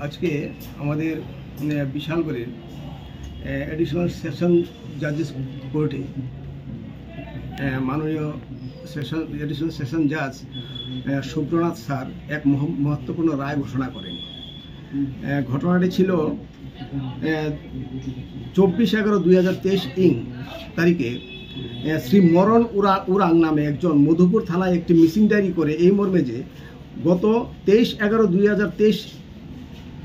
আজকে আমাদের বিশালগড়ের additional session জাজেস কোর্টে মাননীয় এডিশনাল সেশন জাজ সুব্রনাথ স্যার এক মহত্বপূর্ণ রায় ঘোষণা করেন। ঘটনাটি ছিল 24/11/2023 তারিখে শ্রী মরণ উরাং নামে একজন মধুপুর থানায় একটি মিসিং ডায়েরি করে এই মর্মে যে গত 23/11/2023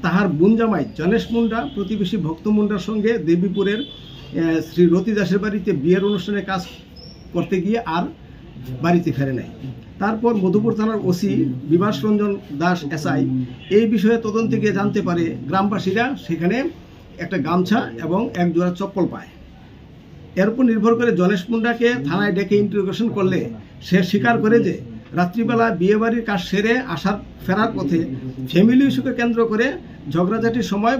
তাহার বুনজামাই জনেশ মুন্ডা প্রতিবেশী ভক্ত মুন্ডার সঙ্গে দেবীপুরের শ্রী রতি দাসের বাড়িতে বিয়ের অনুষ্ঠানে কাজ করতে গিয়ে আর বাড়িতে ফেরে নাই। তারপর মধুপুর থানার ওসি বিভাস রঞ্জন দাস এসআই এই বিষয়ে তদন্তে গিয়ে জানতে পারে গ্রামবাসীরা সেখানে একটা গামছা এবং এক জোড়া চপ্পল পায়। এর উপর নির্ভর করে জনেশ মুন্ডাকে থানায় ডেকে ইন্টারোগেশন করলে সে স্বীকার করে যে রাত্রিবেলা বিয়েবাড়ির কাজ সেরে ফেরার পথে ফ্যামিলি ইস্যুকে কেন্দ্র করে ঝগড়াঝাটির সময়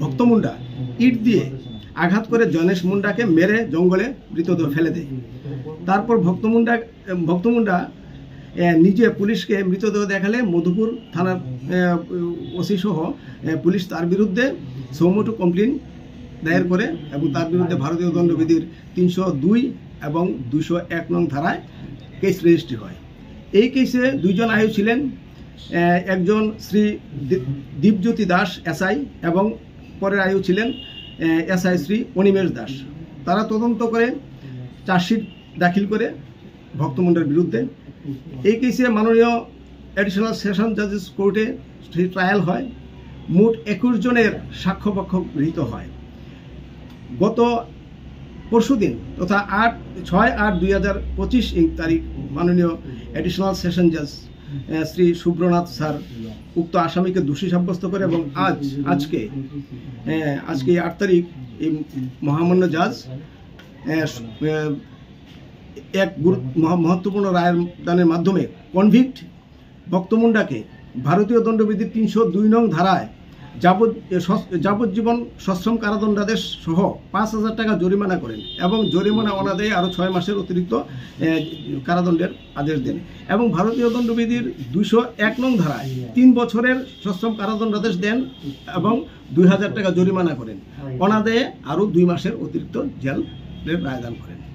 ভক্ত মুন্ডা ইট দিয়ে আঘাত করে জনেশ মুন্ডাকে মেরে জঙ্গলে মৃতদেহ ফেলে দেয়। তারপর ভক্ত মুন্ডা নিজে পুলিশকে মৃতদেহ দেখালে মধুপুর থানার ওসি সহ পুলিশ তার বিরুদ্ধে সৌমোটো কমপ্লেন দায়ের করে এবং তার বিরুদ্ধে ভারতীয় দণ্ডবিধির 302 এবং 201 নং ধারায় কেস রেজিস্ট্রি হয়। এই কেসে দুইজন আয়ু ছিলেন, একজন শ্রী দীপজ্যোতি দাস এসআই এবং পরের আয়ু ছিলেন এসআই শ্রী অনিমেষ দাস। তারা তদন্ত করে চার্জশিট দাখিল করে ভক্ত মুন্ডার বিরুদ্ধে। এই কেসে মাননীয় এডিশনাল সেশন জাজেস কোর্টে ট্রায়াল হয়। মোট 21 জনের সাক্ষ্যপক্ষ গৃহীত হয়। গত পরশুদিন তথা 6/8/2025 তারিখ মাননীয় এডিশনাল সেশন জাজ শ্রী সুব্রনাথ স্যার উক্ত আসামিকে দোষী সাব্যস্ত করে এবং আজকে 8 তারিখ এই মহামান্য জাজ এক মহত্বপূর্ণ রায়ের দানের মাধ্যমে কনভিক্ট ভক্ত মুন্ডাকে ভারতীয় দণ্ডবিধির 302 নং ধারায় যাবজ্জীবন সশ্রম কারাদণ্ডাদেশ সহ 5,000 টাকা জরিমানা করেন এবং জরিমানা অনাদায়ে আরও 6 মাসের অতিরিক্ত কারাদণ্ডের আদেশ দেন এবং ভারতীয় দণ্ডবিধির 201 নং ধারায় 3 বছরের সশ্রম কারাদণ্ডাদেশ দেন এবং 2,000 টাকা জরিমানা করেন। অনাদায়ে আরও 2 মাসের অতিরিক্ত জেলের রায়দান করেন।